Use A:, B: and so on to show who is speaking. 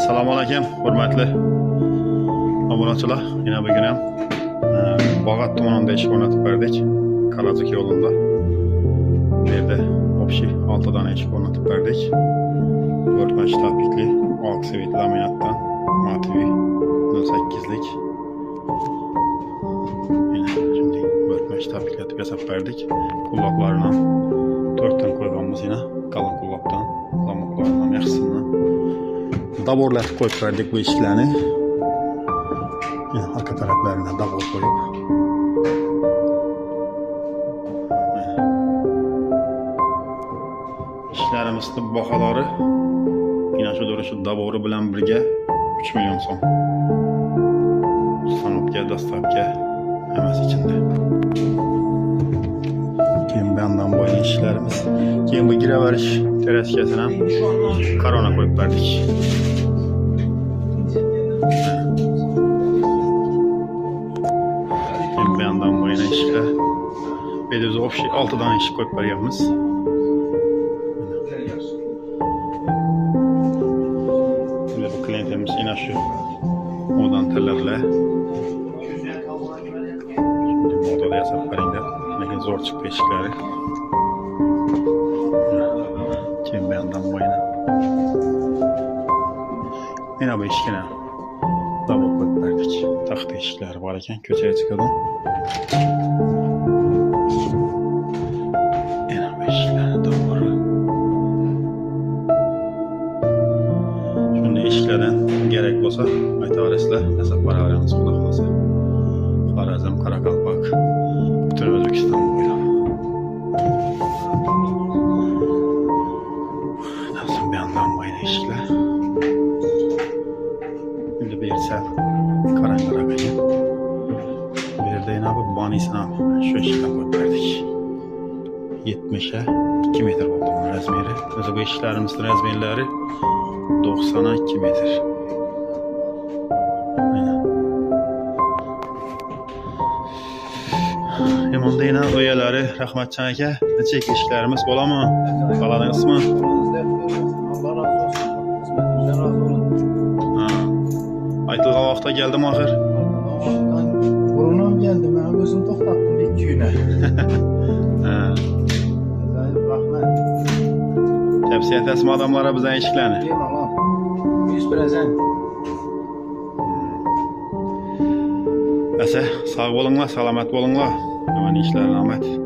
A: Assalomu alaykum, hurmatli obunachilar. Yana bugun ham Bog'at tumanida ish o'rnatib berdik. Kalajik yo'lida. Bu yerda общий 6 dona ish o'rnatib berdik. 4 mashtaplikli oksivit laminatdan Matvi 08lik. Yana shunday 4 mashtapliklatib yasab berdik. Quloqlarini 4 dan qo'yganmiz yana qalin quloqdan, lamoqlardan yaxshisidan. Daborlatib qo'yib berdik bu eshiklarni. Arka taraflarına dabor koyup işlerimizde bahaları yine şu duruşu daboru bilen birge 3 milyon son. Sanatga, dastavga hemen içinde. Keyin bir yandan boyun işlerimiz. Keyin bu giraveriş tereskesine korona koyup verdik. Bir yandan boyuna işe ve de общий 6 tane iş koyup veriyoruz. Şimdi bu klientimiz yine şu odan tellerle. Şimdi modada yasap verinde. Ne zor çıktı işleri. Şimdi bir yandan boyuna. Yine bu işkine. Dabur koyup verdik. Taxta işler var iken köşeye çıkalım. Yine bu işler dabur. Şimdi işlerden gerek olsa aytavaraslar hesap para veremiz kulak olsa. Harazm, Karakalpak, bütün Özbekistan boyunca. Nasıl bir yandan boyuna işler. Şimdi bir sel Karankara kayın. Bir de yine bu banisine şu işten koyup verdik. 70'e 2 metre oldu bunun razmeri. Özü bu işlerimizin razmerleri 90'a 2 metre. Onda yine öyeleri rahmetçan eke çek işlerimiz bola mı? Kalanın ismi?
B: Allah razı olsun. Razı olun.
A: Aytılgan vaqtda geldim axir.
B: Burunum geldi. Ben özüm toxtattım 2 güne. Rahmet.
A: Tavsiye etesmi adamlara bizden eşiklerini?
B: Değil Allah. 100%.
A: Ese sağ olunlar, selamet olunlar. Hemen işler rahmet.